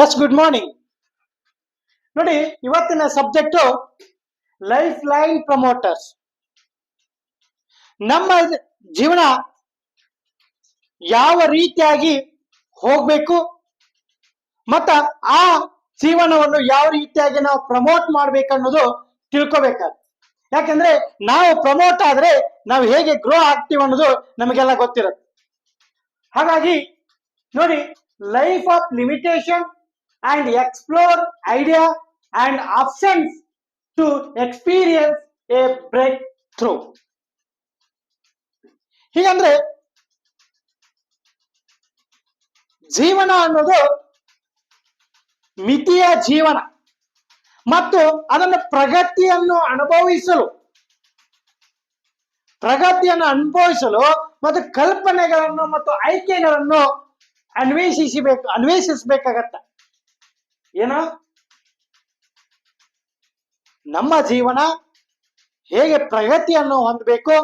Yes good morning. ನೋಡಿ, ಇವತ್ತಿನ subject life line promoters. ನಮ್ಮ ಜೀವನ ಯಾವ ರೀತಿಯಾಗಿ ಹೋಗ್ಬೇಕು ಮತ್ತ ಆ ಜೀವನವನ್ನು ಯಾವ ರೀತಿಯಾಗಿ ನಾವು ಪ್ರಮೋಟ್ ಮಾಡ್ಬೇಕನ್ನೋದು ತಿಳ್ಕೊಬೇಕಾದ್ರೆ. ಯಾಕಂದ್ರೆ ನಾವು ಪ್ರಮೋಟ್ ಆದ್ರೆ ನಾವು ಹೇಗೆ ಗ್ರೋ ಆಗ್ತೀವಿ ಅನ್ನೋದು ನಮಗೆಲ್ಲ ಗೊತ್ತಿರುತ್ತೆ. ಹಾಗಾಗಿ ನೋಡಿ, life of limitation and explore idea and options to experience a breakthrough. ಹೀಗಂದ್ರೆ ಜೀವನ ಅನ್ನೋದು ಮಿತಿಯ ಜೀವನ ಮತ್ತು ಅದನ್ನು ಪ್ರಗತಿಯನ್ನು ಅನುಭವಿಸಲು ಮತ್ತು ಕಲ್ಪನೆಗಳನ್ನು ಮತ್ತು ಆಯ್ಕೆಗಳನ್ನು ಅನ್ವೇಷಿಸಬೇಕಾಗತ್ತ. ಏನು, ನಮ್ಮ ಜೀವನ ಹೇಗೆ ಪ್ರಗತಿಯನ್ನು ಹೊಂದಬೇಕು,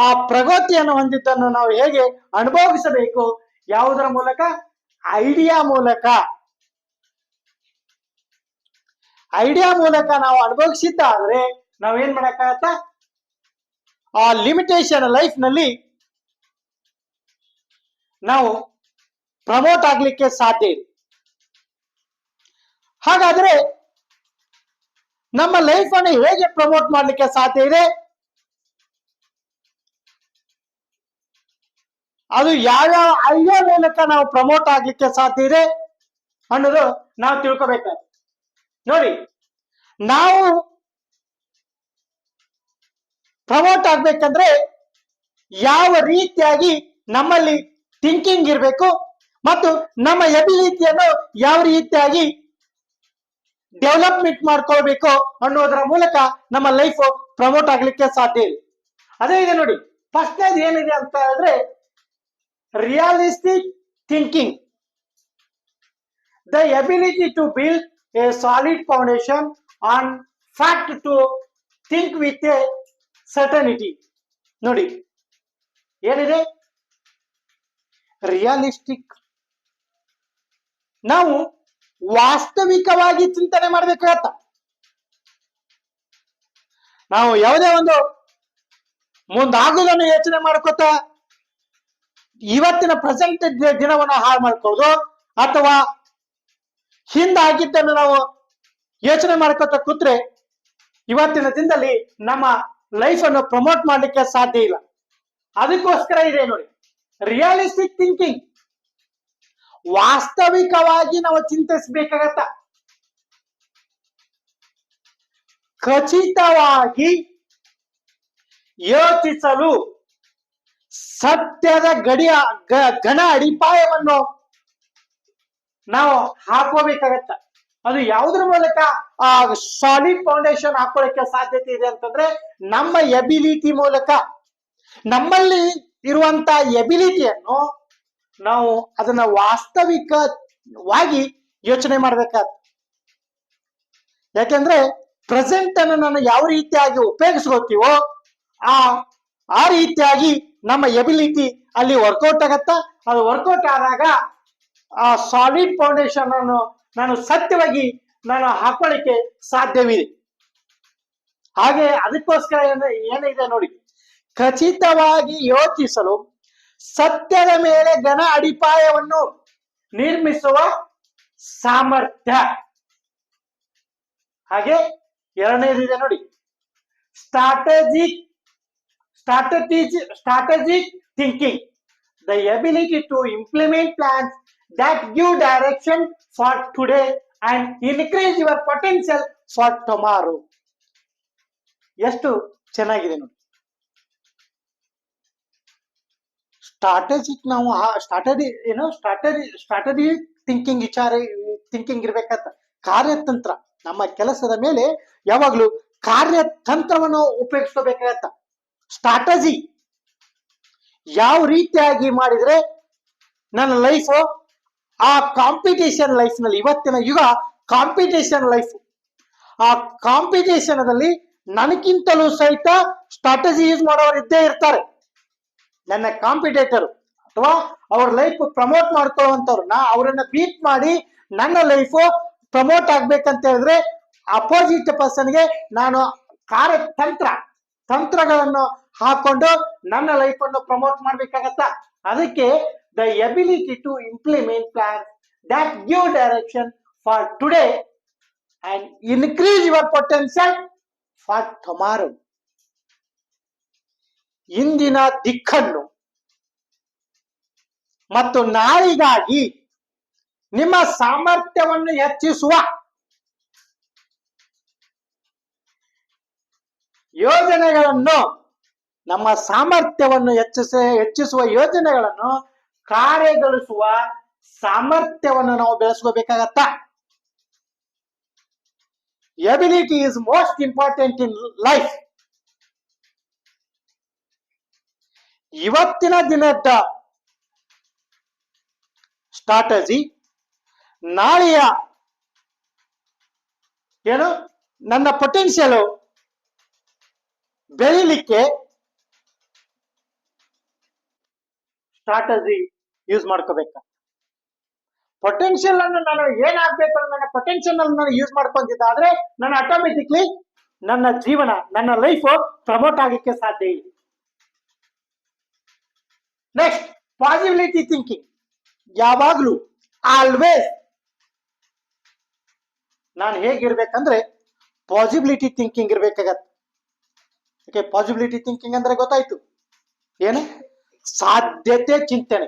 ಆ ಪ್ರಗತಿಯನ್ನು ಹೊಂದಿದ್ದನ್ನು ನಾವು ಹೇಗೆ ಅನುಭವಿಸಬೇಕು, ಯಾವುದರ ಮೂಲಕ? ಐಡಿಯಾ ಮೂಲಕ ನಾವು ಅನುಭವಿಸಿದ್ದಾದ್ರೆ ನಾವೇನ್ ಮಾಡಕ್ಕಾಗತ್ತ? ಆ ಲಿಮಿಟೇಷನ್ ಲೈಫ್ ನಲ್ಲಿ ನಾವು ಪ್ರಮೋಟ್ ಆಗ್ಲಿಕ್ಕೆ ಸಾಧ್ಯ ಇದೆ. ಹಾಗಾದ್ರೆ ನಮ್ಮ ಲೈಫ್ ಅನ್ನು ಹೇಗೆ ಪ್ರಮೋಟ್ ಮಾಡ್ಲಿಕ್ಕೆ ಸಾಧ್ಯ ಇದೆ? ಅದು ಯಾವ್ಯಾವ ಐಡಿಯಾ ಮೂಲಕ ನಾವು ಪ್ರಮೋಟ್ ಆಗ್ಲಿಕ್ಕೆ ಸಾಧ್ಯ ಇದೆ ಅನ್ನೋದು ನಾವು ತಿಳ್ಕೊಬೇಕಾದ್ರೆ. ನೋಡಿ, ನಾವು ಪ್ರಮೋಟ್ ಆಗ್ಬೇಕಂದ್ರೆ ಯಾವ ರೀತಿಯಾಗಿ ನಮ್ಮಲ್ಲಿ ಥಿಂಕಿಂಗ್ ಇರಬೇಕು ಮತ್ತು ನಮ್ಮ ಎಬಿಲಿಟಿಯನ್ನು ಯಾವ ರೀತಿಯಾಗಿ ಡೆವಲಪ್ಮೆಂಟ್ ಮಾಡ್ಕೊಳ್ಬೇಕು ಅನ್ನೋದರ ಮೂಲಕ ನಮ್ಮ ಲೈಫ್ ಪ್ರಮೋಟ್ ಆಗ್ಲಿಕ್ಕೆ ಸಾಧ್ಯ ಇದೆ. ಅದೇ ಇದೆ ನೋಡಿ, ಫಸ್ಟ್ನೇದು ಏನಿದೆ ಅಂತ ಹೇಳಿದ್ರೆ realistic thinking, the ability to build a solid foundation on fact to think with a certainty. ನೋಡಿ, ಏನಿದೆ ರಿಯಲಿಸ್ಟಿಕ್, ನಾವು ವಾಸ್ತವಿಕವಾಗಿ ಚಿಂತನೆ ಮಾಡ್ಬೇಕಾಗತ್ತ. ನಾವು ಯಾವುದೇ ಒಂದು ಮುಂದಾಗುವುದನ್ನು ಯೋಚನೆ ಮಾಡ್ಕೋತ ಇವತ್ತಿನ ಪ್ರೆಸೆಂಟ್ ದಿನವನ್ನು ಹಾಳು ಮಾಡ್ಕೊಳ್ಳೋದು ಅಥವಾ ಹಿಂದಾಗಿದ್ದನ್ನು ನಾವು ಯೋಚನೆ ಮಾಡ್ಕೋತ ಕೂತ್ರೆ ಇವತ್ತಿನ ದಿನದಲ್ಲಿ ನಮ್ಮ ಲೈಫ್ ಅನ್ನು ಪ್ರಮೋಟ್ ಮಾಡ್ಲಿಕ್ಕೆ ಸಾಧ್ಯ ಇಲ್ಲ. ಅದಕ್ಕೋಸ್ಕರ ಇದೆ ನೋಡಿ ರಿಯಲಿಸ್ಟಿಕ್ ಥಿಂಕಿಂಗ್. ವಾಸ್ತವಿಕವಾಗಿ ನಾವು ಚಿಂತಿಸಬೇಕಾಗತ್ತ. ಖಚಿತವಾಗಿ ಯೋಚಿಸಲು ಸತ್ಯದ ಘನ ಅಡಿಪಾಯವನ್ನು ನಾವು ಹಾಕೋಬೇಕಾಗತ್ತ. ಅದು ಯಾವುದ್ರ ಮೂಲಕ ಆ ಸಾಲಿಡ್ ಫೌಂಡೇಶನ್ ಹಾಕೊಳ್ಳಕ್ಕೆ ಸಾಧ್ಯತೆ ಇದೆ ಅಂತಂದ್ರೆ ನಮ್ಮ ಎಬಿಲಿಟಿ ಮೂಲಕ. ನಮ್ಮಲ್ಲಿ ಇರುವಂತ ಎಬಿಲಿಟಿಯನ್ನು ನಾವು ಅದನ್ನ ವಾಸ್ತವಿಕವಾಗಿ ಯೋಚನೆ ಮಾಡ್ಬೇಕಾಗ್ತದೆ. ಯಾಕೆಂದ್ರೆ ಪ್ರೆಸೆಂಟ್ ಅನ್ನು ನಾನು ಯಾವ ರೀತಿಯಾಗಿ ಉಪಯೋಗಿಸ್ಕೋತೀವೋ ಆ ರೀತಿಯಾಗಿ ನಮ್ಮ ಎಬಿಲಿಟಿ ಅಲ್ಲಿ ವರ್ಕೌಟ್ ಆಗತ್ತ. ಅದು ವರ್ಕೌಟ್ ಆದಾಗ ಆ ಸಾಲಿಡ್ ಫೌಂಡೇಶನ್ ಅನ್ನು ನಾನು ಸತ್ಯವಾಗಿ ನಾನು ಹಾಕೊಳ್ಳಿಕ್ಕೆ ಸಾಧ್ಯವಿದೆ. ಹಾಗೆ ಅದಕ್ಕೋಸ್ಕರ ಏನಿದೆ ನೋಡಿ, ಖಚಿತವಾಗಿ ಯೋಚಿಸಲು ಸತ್ಯದ ಮೇಲೆ ಘನ ಅಡಿಪಾಯವನ್ನು ನಿರ್ಮಿಸುವ ಸಾಮರ್ಥ್ಯ. ಹಾಗೆ ಎರಡನೇದಿದೆ ನೋಡಿ strategic thinking, the ability to implement plans that give direction for today and increase your potential for tomorrow. ಎಷ್ಟು ಚೆನ್ನಾಗಿದೆ ನೋಡಿ. ಸ್ಟ್ರಾಟಜಿಕ್ ನಾವು ಸ್ಟ್ರಾಟಜಿ ಥಿಂಕಿಂಗ್ ಇರ್ಬೇಕಂತ. ಕಾರ್ಯತಂತ್ರ, ನಮ್ಮ ಕೆಲಸದ ಮೇಲೆ ಯಾವಾಗ್ಲೂ ಕಾರ್ಯತಂತ್ರವನ್ನು ಉಪಯೋಗಿಸ್ಕೋಬೇಕಾಗತ್ತ. ಸ್ಟ್ರಾಟಜಿ ಯಾವ ರೀತಿಯಾಗಿ ಮಾಡಿದ್ರೆ ನನ್ನ ಲೈಫ್ ಆ ಕಾಂಪಿಟೇಷನ್ ಲೈಫ್ ನಲ್ಲಿ, ಇವತ್ತಿನ ಯುಗ ಕಾಂಪಿಟೇಷನ್ ಲೈಫ್, ಆ ಕಾಂಪಿಟೇಷನ್ ನಲ್ಲಿ ನನಗಿಂತಲೂ ಸಹಿತ ಸ್ಟ್ರಾಟಜಿ ಯೂಸ್ ಮಾಡೋರು ಇದ್ದೇ ಇರ್ತಾರೆ. ನನ್ನ ಕಾಂಪಿಟೇಟರ್ ಅಥವಾ ಅವ್ರ ಲೈಫ್ ಪ್ರಮೋಟ್ ಮಾಡ್ಕೊಳ್ಳುವಂತವ್ರನ್ನ ಅವರನ್ನ ಬೀಟ್ ಮಾಡಿ ನನ್ನ ಲೈಫ್ ಪ್ರಮೋಟ್ ಆಗ್ಬೇಕಂತ ಹೇಳಿದ್ರೆ ಅಪೋಸಿಟ್ ಪರ್ಸನ್ಗೆ ನಾನು ತಂತ್ರಗಳನ್ನು ಹಾಕೊಂಡು ನನ್ನ ಲೈಫ್ ಅನ್ನು ಪ್ರಮೋಟ್ ಮಾಡ್ಬೇಕಾಗತ್ತ. ಅದಕ್ಕೆ the ability to implement plan that give direction for today and increase your potential for tomorrow. ಇಂದಿನ ದಿಕ್ಕನ್ನು ಮತ್ತು ನಾಳಿಗಾಗಿ ನಿಮ್ಮ ಸಾಮರ್ಥ್ಯವನ್ನು ಹೆಚ್ಚಿಸುವ ಯೋಜನೆಗಳನ್ನು, ನಮ್ಮ ಸಾಮರ್ಥ್ಯವನ್ನು ಹೆಚ್ಚಿಸುವ ಯೋಜನೆಗಳನ್ನು ಕಾರ್ಯಗೊಳಿಸುವ ಸಾಮರ್ಥ್ಯವನ್ನು ನಾವು ಬೆಳೆಸ್ಕೋಬೇಕಾಗತ್ತ. Ability is most important in life. ಇವತ್ತಿನ ದಿನದ ಸ್ಟ್ರಾಟಜಿ ನಾಳೆಯ ನನ್ನ ಪೊಟೆನ್ಶಿಯಲ್ ಬೆಳಿಲಿಕ್ಕೆ ಸ್ಟ್ರಾಟಜಿ ಯೂಸ್ ಮಾಡ್ಕೋಬೇಕು. ಪೊಟೆನ್ಶಿಯಲ್ ಅನ್ನು ನಾನು ಏನಾಗಬೇಕು, ನನ್ನ ಪೊಟೆನ್ಶಿಯಲ್ ನಾನು ಯೂಸ್ ಮಾಡ್ಕೊಂತಿದ್ದಾದ್ರೆ ನಾನು ಆಟೋಮೆಟಿಕ್ಲಿ ನನ್ನ ಜೀವನ, ನನ್ನ ಲೈಫ್ ಪ್ರಮೋಟ್ ಆಗಕ್ಕೆ ಸಾಧ್ಯ ಇದೆ. Next, possibility thinking. ಯಾವಾಗ್ಲೂ ಆಲ್ವೇಸ್ ನಾನು ಹೇಗಿರ್ಬೇಕಂದ್ರೆ ಪಾಸಿಬಿಲಿಟಿ ಥಿಂಕಿಂಗ್ ಇರ್ಬೇಕಾಗತ್ತೆ. ಓಕೆ, ಪಾಸಿಬಿಲಿಟಿ ಥಿಂಕಿಂಗ್ ಅಂದ್ರೆ ಗೊತ್ತಾಯ್ತು ಏನು? ಸಾಧ್ಯತೆ ಚಿಂತನೆ.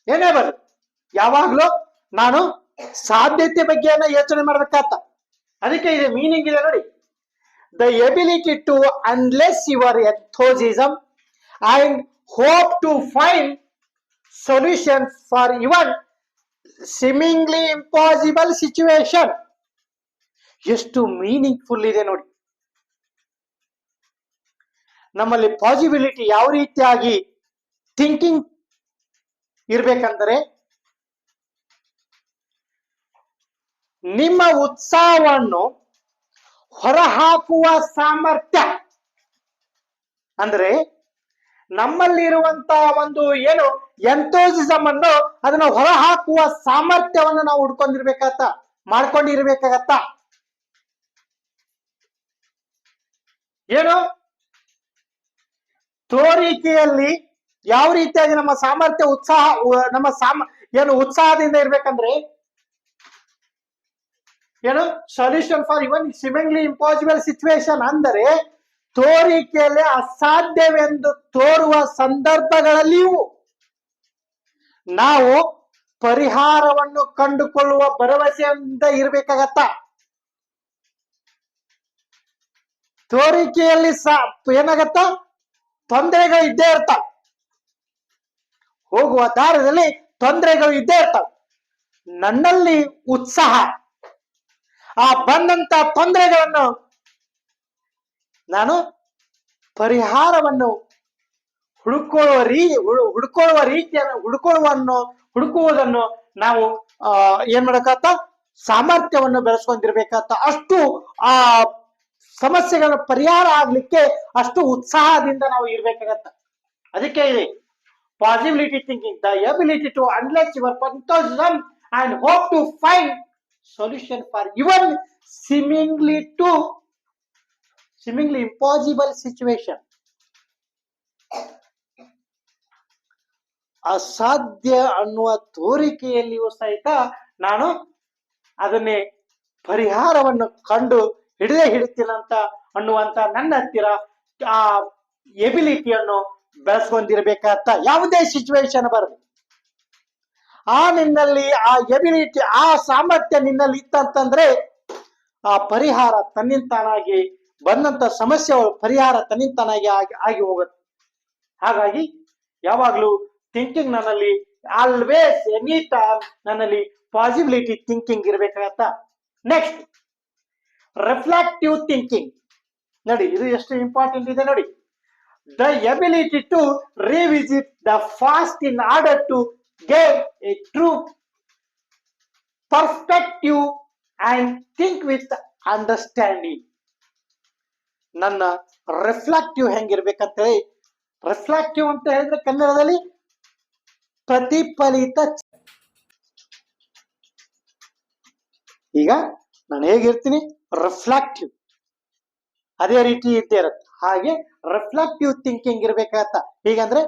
ಏನೇ ಬರಲಿ ಯಾವಾಗ್ಲೂ ನಾನು ಸಾಧ್ಯತೆ ಬಗ್ಗೆ ಯೋಚನೆ ಮಾಡ್ಬೇಕಾಗ್ತ. ಅದಕ್ಕೆ ಇದೆ ಮೀನಿಂಗ್ ಇದೆ ನೋಡಿ. The ability to unleash your enthusiasm and hope to find solutions for even seemingly impossible situation. ಎಷ್ಟು ಮೀನಿಂಗ್ಫುಲ್ ಇದೆ ನೋಡಿ. ನಮ್ಮಲ್ಲಿ ಪಾಸಿಬಿಲಿಟಿ ಯಾವ ರೀತಿಯಾಗಿ ಥಿಂಕಿಂಗ್ ಇರ್ಬೇಕಂದ್ರೆ, ನಿಮ್ಮ ಉತ್ಸಾಹವನ್ನು ಹೊರಹಾಕುವ ಸಾಮರ್ಥ್ಯ, ಅಂದ್ರೆ ನಮ್ಮಲ್ಲಿರುವಂತಹ ಒಂದು ಎಂಥೋಸಿಸಮ್ ಅನ್ನು ಅದನ್ನ ಹೊರಹಾಕುವ ಸಾಮರ್ಥ್ಯವನ್ನು ನಾವು ಮಾಡ್ಕೊಂಡಿರ್ಬೇಕಾಗತ್ತ. ತೋರಿಕೆಯಲ್ಲಿ ಯಾವ ರೀತಿಯಾಗಿ ನಮ್ಮ ಸಾಮರ್ಥ್ಯ ಉತ್ಸಾಹದಿಂದ ಇರ್ಬೇಕಂದ್ರೆ solution for even seemingly impossible situation. ಅಂದರೆ ತೋರಿಕೆಯಲ್ಲಿ ಅಸಾಧ್ಯವೆಂದು ತೋರುವ ಸಂದರ್ಭಗಳಲ್ಲಿಯೂ ನಾವು ಪರಿಹಾರವನ್ನು ಕಂಡುಕೊಳ್ಳುವ ಭರವಸೆಯಿಂದ ಇರಬೇಕಾಗತ್ತ. ತೋರಿಕೆಯಲ್ಲಿ ಏನಾಗತ್ತ, ತೊಂದರೆಗಳು ಇದ್ದೇ ಇರ್ತಾವ, ಹೋಗುವ ದಾರದಲ್ಲಿ ತೊಂದರೆಗಳು ಇದ್ದೇ ಇರ್ತಾವ. ನನ್ನಲ್ಲಿ ಉತ್ಸಾಹ, ಆ ಬಂದಂತ ತೊಂದರೆಗಳನ್ನು ನಾನು ಪರಿಹಾರವನ್ನು ಹುಡುಕುವುದನ್ನು ನಾವು ಏನ್ ಮಾಡಕತ್ತ, ಸಾಮರ್ಥ್ಯವನ್ನು ಬೆಳೆಸ್ಕೊಂಡಿರ್ಬೇಕತ್ತ. ಅಷ್ಟು ಆ ಸಮಸ್ಯೆಗಳ ಪರಿಹಾರ ಆಗ್ಲಿಕ್ಕೆ ಅಷ್ಟು ಉತ್ಸಾಹದಿಂದ ನಾವು ಇರ್ಬೇಕಾಗತ್ತ. ಅದಕ್ಕೆ ಇದೆ possibility thinking, the ability to unleash your enthusiasm and hope to find solution for even seemingly impossible situation. ಅಸಾಧ್ಯ ಅನ್ನುವ ತೋರಿಕೆಯಲ್ಲಿಯೂ ಸಹಿತ ನಾನು ಅದನ್ನೇ ಪರಿಹಾರವನ್ನು ಕಂಡು ಹಿಡಿತೀನಂತ ಅನ್ನುವಂತ ನನ್ನ ಹತ್ತಿರ ಆ ಎಬಿಲಿಟಿಯನ್ನು ಬೆಳೆಸ್ಕೊಂಡಿರ್ಬೇಕಂತ. ಯಾವುದೇ ಸಿಚುವೇಶನ್ ಬರಲಿ, ನಿನ್ನಲ್ಲಿ ಆ ಎಬಿಲಿಟಿ, ಆ ಸಾಮರ್ಥ್ಯ ನಿನ್ನಲ್ಲಿ ಇತ್ತಂತಂದ್ರೆ ಆ ಪರಿಹಾರ ತನ್ನಿಂತಾನಾಗಿ ಬಂದಂತ ಸಮಸ್ಯೆಗಳು ಪರಿಹಾರ ತನ್ನಿಂತಾನಾಗಿ ಆಗಿ ಹೋಗುತ್ತೆ. ಹಾಗಾಗಿ ಯಾವಾಗ್ಲೂ ಥಿಂಕಿಂಗ್ ನನ್ನಲ್ಲಿ ಆಲ್ವೇಸ್ ಎನಿ ಟೈಮ್ ನನ್ನಲ್ಲಿ ಪಾಸಿಬಿಲಿಟಿ ಥಿಂಕಿಂಗ್ ಇರ್ಬೇಕಾಗತ್ತ. Next, reflective thinking. ನೋಡಿ, ಇದು ಎಷ್ಟು ಇಂಪಾರ್ಟೆಂಟ್ ಇದೆ ನೋಡಿ. The ability to revisit the past in order to gain a true perspective and think with understanding. ನನ್ನ ರಿಫ್ಲೆಕ್ಟಿವ್ ಹೆಂಗಿರ್ಬೇಕಂತ ಹೇಳಿ, ರಿಫ್ಲೆಕ್ಟಿವ್ ಅಂತ ಹೇಳಿದ್ರೆ ಕನ್ನಡದಲ್ಲಿ ಪ್ರತಿಫಲಿತ. ಈಗ ನಾನು ಹೇಗಿರ್ತೀನಿ, ರಿಫ್ಲೆಕ್ಟಿವ್, ಅದೇ ರೀತಿ ಇದ್ದೇ ಇರುತ್ತೆ. ಹಾಗೆ ರಿಫ್ಲೆಕ್ಟಿವ್ ಥಿಂಕಿಂಗ್ ಇರ್ಬೇಕಂತ. ಹೀಗಂದ್ರೆ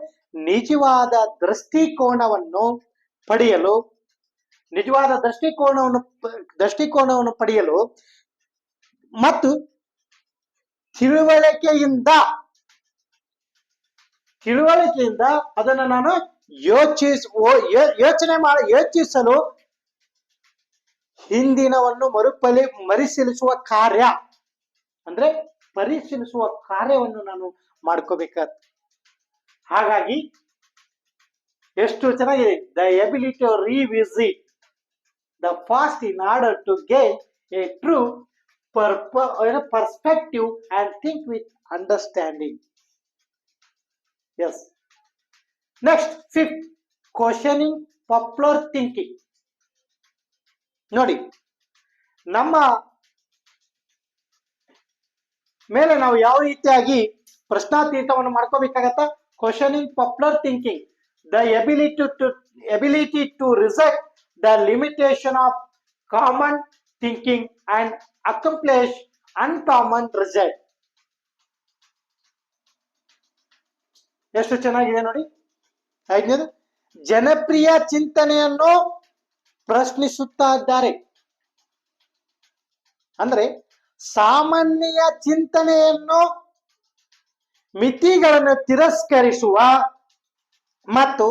ನಿಜವಾದ ದೃಷ್ಟಿಕೋನವನ್ನು ಪಡೆಯಲು, ನಿಜವಾದ ದೃಷ್ಟಿಕೋನವನ್ನು ಪಡೆಯಲು ಮತ್ತು ತಿಳುವಳಿಕೆಯಿಂದ ಅದನ್ನು ನಾನು ಯೋಚಿಸಲು ಹಿಂದಿನವನ್ನು ಪರಿಶೀಲಿಸುವ ಕಾರ್ಯವನ್ನು ನಾನು ಮಾಡ್ಕೋಬೇಕಾಗ್ತದೆ. ಹಾಗಾಗಿ ಎಷ್ಟು ಚೆನ್ನಾಗಿದೆ, the ability to revisit the past in order to gain a true perspective and think with understanding. Yes. Next, fifth, questioning popular thinking. ನೋಡಿ, ನಮ್ಮ ಮೇಲೆ ನಾವು ಯಾವ ರೀತಿಯಾಗಿ ಪ್ರಶ್ನಾತೀತವನ್ನು ಮಾಡ್ಕೋಬೇಕಾಗತ್ತ. Questioning popular thinking, the ability to reject the limitation of common thinking and accomplish uncommon result. ಎಷ್ಟು ಚೆನ್ನಾಗಿದೆ ನೋಡಿ. ಐದನೇದು, ಜನಪ್ರಿಯ ಚಿಂತನೆಯನ್ನು ಪ್ರಶ್ನಿಸುತ್ತಾ ಇದ್ದಾರೆ. ಅಂದ್ರೆ ಸಾಮಾನ್ಯ ಚಿಂತನೆಯನ್ನು, ಮಿತಿಗಳನ್ನು ತಿರಸ್ಕರಿಸುವ ಮತ್ತು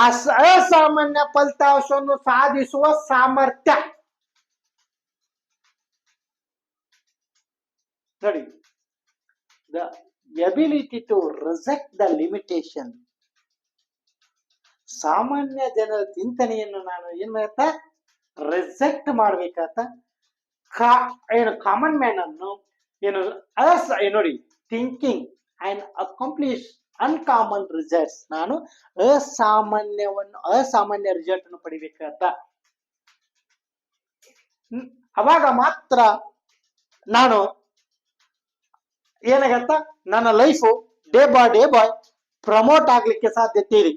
ಅಸಾಮಾನ್ಯ ಫಲಿತಾಂಶವನ್ನು ಸಾಧಿಸುವ ಸಾಮರ್ಥ್ಯ. ನೋಡಿ, the ability to reject the limitation. ಸಾಮಾನ್ಯ ಜನರ ಚಿಂತನೆಯನ್ನು ನಾನು ಏನ್ ಮಾಡತ್ತ, ರಿಜೆಕ್ಟ್ ಮಾಡ್ಬೇಕಂತ. ಏನು ಕಾಮನ್ ಮ್ಯಾನ್ ಅನ್ನು ಏನು ನೋಡಿ, thinking and accomplish uncommon results. ನಾನು ಅಸಾಮಾನ್ಯ ರಿಸಲ್ಟ್ ಅನ್ನು ಪಡಿಬೇಕಂತ. ಅವಾಗ ಮಾತ್ರ ನಾನು ಏನಾಗತ್ತ, ನನ್ನ ಲೈಫು ಡೇ ಬೈ ಪ್ರಮೋಟ್ ಆಗ್ಲಿಕ್ಕೆ ಸಾಧ್ಯತೆ ಇದೆ.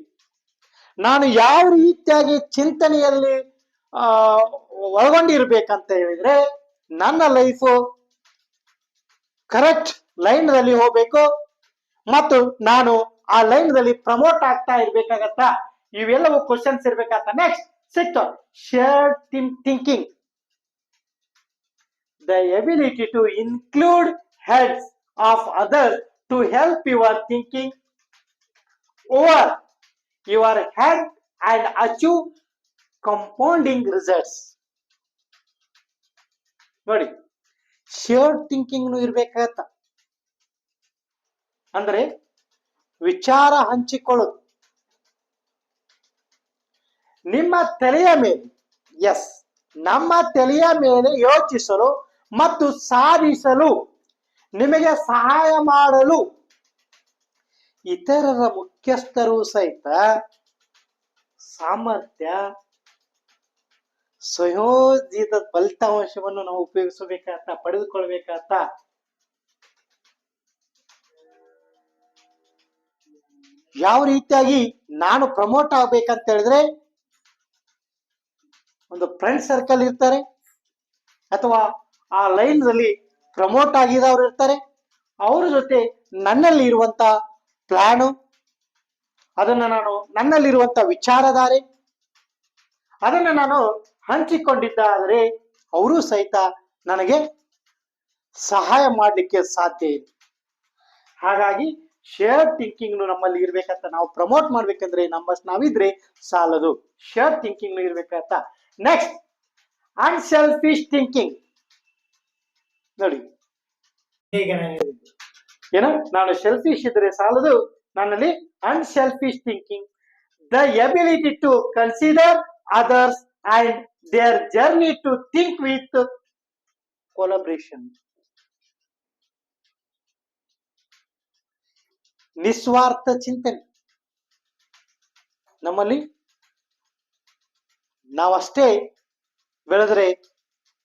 ನಾನು ಯಾವ ರೀತಿಯಾಗಿ ಚಿಂತನೆಯಲ್ಲಿ ಒಳಗೊಂಡಿರ್ಬೇಕಂತ ಹೇಳಿದ್ರೆ, ನನ್ನ ಲೈಫು ಕರೆಕ್ಟ್ ಲೈನ್ ನಲ್ಲಿ ಹೋಗ್ಬೇಕು ಮತ್ತು ನಾನು ಆ ಲೈನ್ ನಲ್ಲಿ ಪ್ರಮೋಟ್ ಆಗ್ತಾ ಇರ್ಬೇಕಾಗತ್ತ. ಇವೆಲ್ಲವೂ ಕ್ವಶನ್ಸ್ ಇರ್ಬೇಕಂತ. Next, six, shared thinking, the ability to include heads of others to help your thinking over your head and achieve compounding results. ನೋಡಿ, ಶೇರ್ಡ್ ಥಿಂಕಿಂಗ್ ಇರ್ಬೇಕಾಗತ್ತ. ಅಂದ್ರೆ ವಿಚಾರ ಹಂಚಿಕೊಳ್ಳೋದು ನಿಮ್ಮ ತಲೆಯ ಮೇಲೆ. ಎಸ್, ನಮ್ಮ ತಲೆಯ ಮೇಲೆ ಯೋಚಿಸಲು ಮತ್ತು ಸಾಧಿಸಲು ನಿಮಗೆ ಸಹಾಯ ಮಾಡಲು ಇತರರ ಮುಖ್ಯಸ್ಥರು ಸಹಿತ ಸಾಮರ್ಥ್ಯ, ಸಂಯೋಜಿತ ಫಲಿತಾಂಶವನ್ನು ನಾವು ಉಪಯೋಗಿಸಬೇಕಂತ, ಪಡೆದುಕೊಳ್ಬೇಕಂತ. ಯಾವ ರೀತಿಯಾಗಿ ನಾನು ಪ್ರಮೋಟ್ ಆಗ್ಬೇಕಂತ ಹೇಳಿದ್ರೆ, ಒಂದು ಫ್ರೆಂಡ್ ಸರ್ಕಲ್ ಇರ್ತಾರೆ, ಅಥವಾ ಆ ಲೈನ್ ನಲ್ಲಿ ಪ್ರಮೋಟ್ ಆಗಿದವರು ಇರ್ತಾರೆ. ಅವ್ರ ಜೊತೆ ನನ್ನಲ್ಲಿ ಇರುವಂತ ಪ್ಲಾನು, ಅದನ್ನ ನಾನು ನನ್ನಲ್ಲಿರುವಂತ ವಿಚಾರಧಾರೆ ಅದನ್ನ ನಾನು ಹಂಚಿಕೊಂಡಿದ್ದಾದರೆ ಅವರು ಸಹಿತ ನನಗೆ ಸಹಾಯ ಮಾಡಲಿಕ್ಕೆ ಸಾಧ್ಯ ಇದೆ. ಹಾಗಾಗಿ ಶೇರ್ ಥಿಂಕಿಂಗ್ ನಮ್ಮಲ್ಲಿ ಇರ್ಬೇಕಂತ. ನಾವು ಪ್ರಮೋಟ್ ಮಾಡ್ಬೇಕಂದ್ರೆ ನಾವಿದ್ರೆ ಸಾಲದು, ಶೇರ್ ಥಿಂಕಿಂಗ್ ಇರ್ಬೇಕಂತ. Next, unselfish thinking. ನೋಡಿ, ಈಗ ಏನು, ನಾನು ಸೆಲ್ಫಿಶ್ ಇದ್ರೆ ಸಾಲದು, ನನ್ನಲ್ಲಿ unselfish thinking, the ability to consider others and their journey to think with collaboration. ನಿಸ್ವಾರ್ಥ ಚಿಂತನೆ ನಮ್ಮಲ್ಲಿ. ನಾವಷ್ಟೇ ಬೆಳೆದ್ರೆ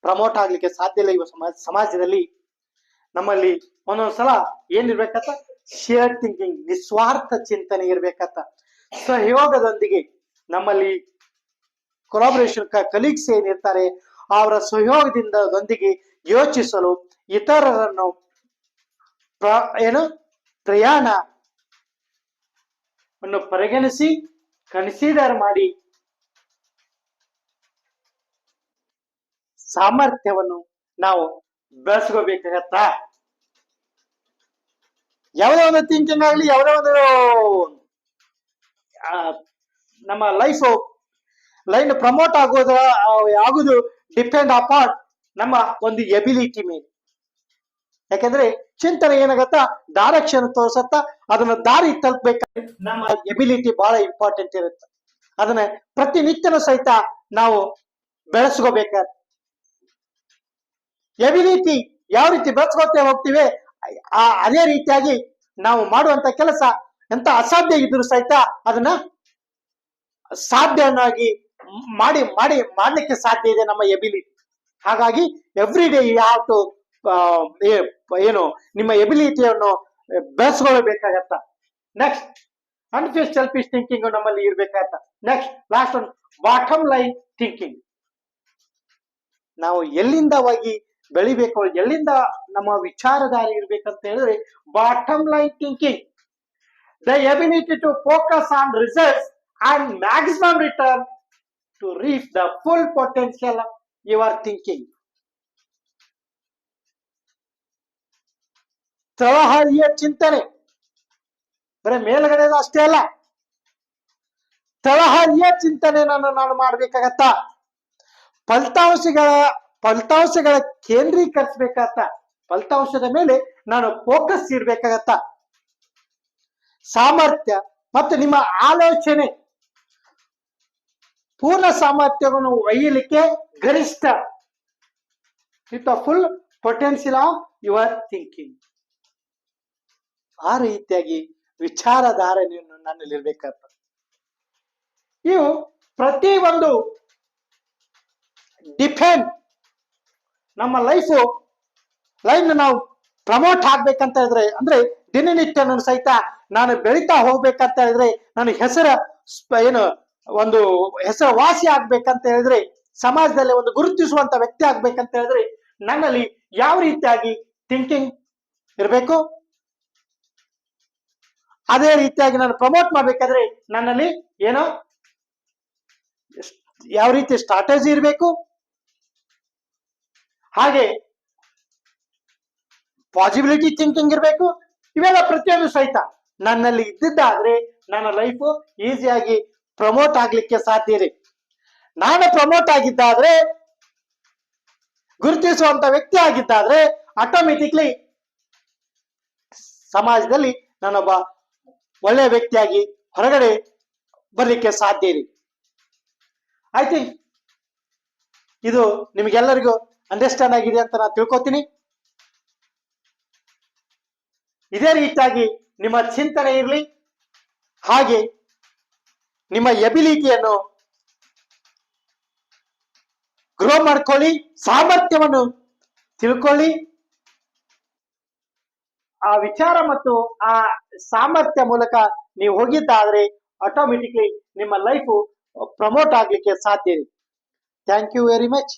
ಪ್ರಮೋಟ್ ಆಗ್ಲಿಕ್ಕೆ ಸಾಧ್ಯ ಇಲ್ಲ. ಇವ ಸಮಾಜದಲ್ಲಿ ನಮ್ಮಲ್ಲಿ ಒಂದೊಂದ್ಸಲ ಏನಿರ್ಬೇಕಂತ, ಶೇರ್ ಥಿಂಕಿಂಗ್, ನಿಸ್ವಾರ್ಥ ಚಿಂತನೆ ಇರ್ಬೇಕಂತ. ಸಹಯೋಗದೊಂದಿಗೆ ನಮ್ಮಲ್ಲಿ ಕೊಲಾಬರೇಷನ್ ಕಲೀಗ್ಸ್ ಏನಿರ್ತಾರೆ ಅವರ ಸಹಯೋಗದೊಂದಿಗೆ ಯೋಚಿಸಲು ಇತರರನ್ನು ಪ್ರಯಾಣವನ್ನು ಪರಿಗಣಿಸಿ ಕನ್ಸಿಡರ್ ಮಾಡಿ ಸಾಮರ್ಥ್ಯವನ್ನು ನಾವು ಬೆಳೆಸ್ಕೋಬೇಕಾಗತ್ತ. ಯಾವುದೇ ಒಂದು ಥಿಂಕಿಂಗ್ ಆಗಲಿ, ಯಾವುದೇ ಒಂದು ನಮ್ಮ ಲೈನ್ ಪ್ರಮೋಟ್ ಆಗುದು ಡಿಪೆಂಡ್ ಅಪಾನ್ ನಮ್ಮ ಒಂದು ಎಬಿಲಿಟಿ ಮೇಲೆ. ಯಾಕಂದ್ರೆ ಚಿಂತನೆ ಏನಾಗತ್ತ, ಡೈರೆಕ್ಷನ್ ತೋರ್ಸತ್ತ, ಅದನ್ನ ದಾರಿ ತಲುಪಬೇಕಾದ್ರೆ ನಮ್ಮ ಎಬಿಲಿಟಿ ಬಹಳ ಇಂಪಾರ್ಟೆಂಟ್ ಇರುತ್ತೆ. ಅದನ್ನ ಪ್ರತಿನಿತ್ಯನೂ ಸಹಿತ ನಾವು ಬೆಳೆಸ್ಕೋಬೇಕಾದ ಎಬಿಲಿಟಿ ಯಾವ ರೀತಿ ಬೆಳೆಸ್ಕೊತೇ ಹೋಗ್ತೀವಿ, ಅದೇ ರೀತಿಯಾಗಿ ನಾವು ಮಾಡುವಂತ ಕೆಲಸ ಎಂತ ಅಸಾಧ್ಯ ಇದ್ರು ಸಹಿತ ಅದನ್ನ ಸಾಧ್ಯವಾಗಿ ಮಾಡ್ಲಿಕ್ಕೆ ಸಾಧ್ಯ ಇದೆ ನಮ್ಮ ಎಬಿಲಿಟಿ. ಹಾಗಾಗಿ every day you have to ನಿಮ್ಮ ಎಬಿಲಿಟಿಯನ್ನು ಬೆಳೆಸ್ಕೊಳ್ಬೇಕಾಗತ್ತ. ನೆಕ್ಸ್ಟ್ ಅನ್ಫಿಶ್ ಸೆಲ್ಫಿಶ್ ಥಿಂಕಿಂಗ್ ನಮ್ಮಲ್ಲಿ ಇರ್ಬೇಕಾಗತ್ತ. Next last one bottom line thinking. ನಾವು ಎಲ್ಲಿಂದ ಹೋಗಿ ಬೆಳಿಬೇಕು, ಎಲ್ಲಿಂದ ನಮ್ಮ ವಿಚಾರಧಾರೆ ಇರ್ಬೇಕಂತ ಹೇಳಿದ್ರೆ bottom line thinking. The ability to focus on results and maximum return to reach the full potential of your thinking. ತಳಹದಿಯ ಚಿಂತನೆ ಬರೀ ಮೇಲ್ಗಡೆ ಅಷ್ಟೇ ಅಲ್ಲ, ತಳಹದಿಯ ಚಿಂತನೆ ನಾನು ಮಾಡ್ಬೇಕಾಗತ್ತ. ಫಲಿತಾಂಶಗಳ ಕೇಂದ್ರೀಕರಿಸಬೇಕಾಗತ್ತ. ಫಲಿತಾಂಶದ ಮೇಲೆ ನಾನು ಫೋಕಸ್ ಇರ್ಬೇಕಾಗತ್ತ. ಸಾಮರ್ಥ್ಯ ಮತ್ತು ನಿಮ್ಮ ಆಲೋಚನೆ ಪೂರ್ಣ ಸಾಮರ್ಥ್ಯವನ್ನು ಒಯ್ಯಲಿಕ್ಕೆ ಗರಿಷ್ಠ with the full potential of your thinking. ಆ ರೀತಿಯಾಗಿ ವಿಚಾರಧಾರಣೆಯನ್ನು ನನ್ನಲ್ಲಿ ಇರ್ಬೇಕಾಗ್ತದೆ. ಇವು ಪ್ರತಿಯೊಂದು ಡಿಫೆಂಡ್ ನಮ್ಮ ಲೈನ್ ನಾವು ಪ್ರಮೋಟ್ ಆಗ್ಬೇಕಂತ ಹೇಳಿದ್ರೆ, ಅಂದ್ರೆ ದಿನನಿತ್ಯ ಸಹಿತ ನಾನು ಬೆಳೀತಾ ಹೋಗ್ಬೇಕಂತ ಹೇಳಿದ್ರೆ, ನನ್ನ ಒಂದು ಹೆಸರುವಾಸಿ ಆಗ್ಬೇಕಂತ ಹೇಳಿದ್ರೆ, ಸಮಾಜದಲ್ಲಿ ಒಂದು ಗುರುತಿಸುವಂತ ವ್ಯಕ್ತಿ ಆಗ್ಬೇಕಂತ ಹೇಳಿದ್ರೆ ನನ್ನಲ್ಲಿ ಯಾವ ರೀತಿಯಾಗಿ ಥಿಂಕಿಂಗ್ ಇರಬೇಕು, ಅದೇ ರೀತಿಯಾಗಿ ನಾನು ಪ್ರಮೋಟ್ ಮಾಡ್ಬೇಕಾದ್ರೆ ನನ್ನಲ್ಲಿ ಯಾವ ರೀತಿ ಸ್ಟ್ರಾಟಜಿ ಇರಬೇಕು, ಹಾಗೆ ಪಾಸಿಬಿಲಿಟಿ ಥಿಂಕಿಂಗ್ ಇರಬೇಕು. ಇವೆಲ್ಲ ಪ್ರತಿಯೊಂದು ಸಹಿತ ನನ್ನಲ್ಲಿ ಇದ್ದಿದ್ದಾದ್ರೆ ನನ್ನ ಲೈಫ್ ಈಸಿಯಾಗಿ ಪ್ರಮೋಟ್ ಆಗ್ಲಿಕ್ಕೆ ಸಾಧ್ಯ ಇದೆ. ನಾನು ಪ್ರಮೋಟ್ ಆಗಿದ್ದಾದ್ರೆ, ಗುರುತಿಸುವಂತ ವ್ಯಕ್ತಿ ಆಗಿದ್ದಾದ್ರೆ ಆಟೋಮೆಟಿಕ್ಲಿ ಸಮಾಜದಲ್ಲಿ ನಾನೊಬ್ಬ ಒಳ್ಳೆಯ ವ್ಯಕ್ತಿಯಾಗಿ ಹೊರಗಡೆ ಬರ್ಲಿಕ್ಕೆ ಸಾಧ್ಯ ಇದೆ. ಐ ಥಿಂಕ್ ಇದು ನಿಮಗೆಲ್ಲರಿಗೂ ಅಂಡರ್ಸ್ಟ್ಯಾಂಡ್ ಆಗಿದೆ ಅಂತ ನಾನು ತಿಳ್ಕೊತೀನಿ. ಇದೇ ರೀತಿಯಾಗಿ ನಿಮ್ಮ ಚಿಂತನೆ ಇರಲಿ, ಹಾಗೆ ನಿಮ್ಮ ಎಬಿಲಿಟಿಯನ್ನು ಗ್ರೋ ಮಾಡ್ಕೊಳ್ಳಿ, ಸಾಮರ್ಥ್ಯವನ್ನು ತಿಳ್ಕೊಳ್ಳಿ. ಆ ವಿಚಾರ ಮತ್ತು ಆ ಸಾಮರ್ಥ್ಯ ಮೂಲಕ ನೀವು ಹೋಗಿದ್ದಾದ್ರೆ ಆಟೋಮೆಟಿಕ್ಲಿ ನಿಮ್ಮ ಲೈಫ್ ಪ್ರಮೋಟ್ ಆಗ್ಲಿಕ್ಕೆ ಸಾಧ್ಯ ಇದೆ. Thank you very much.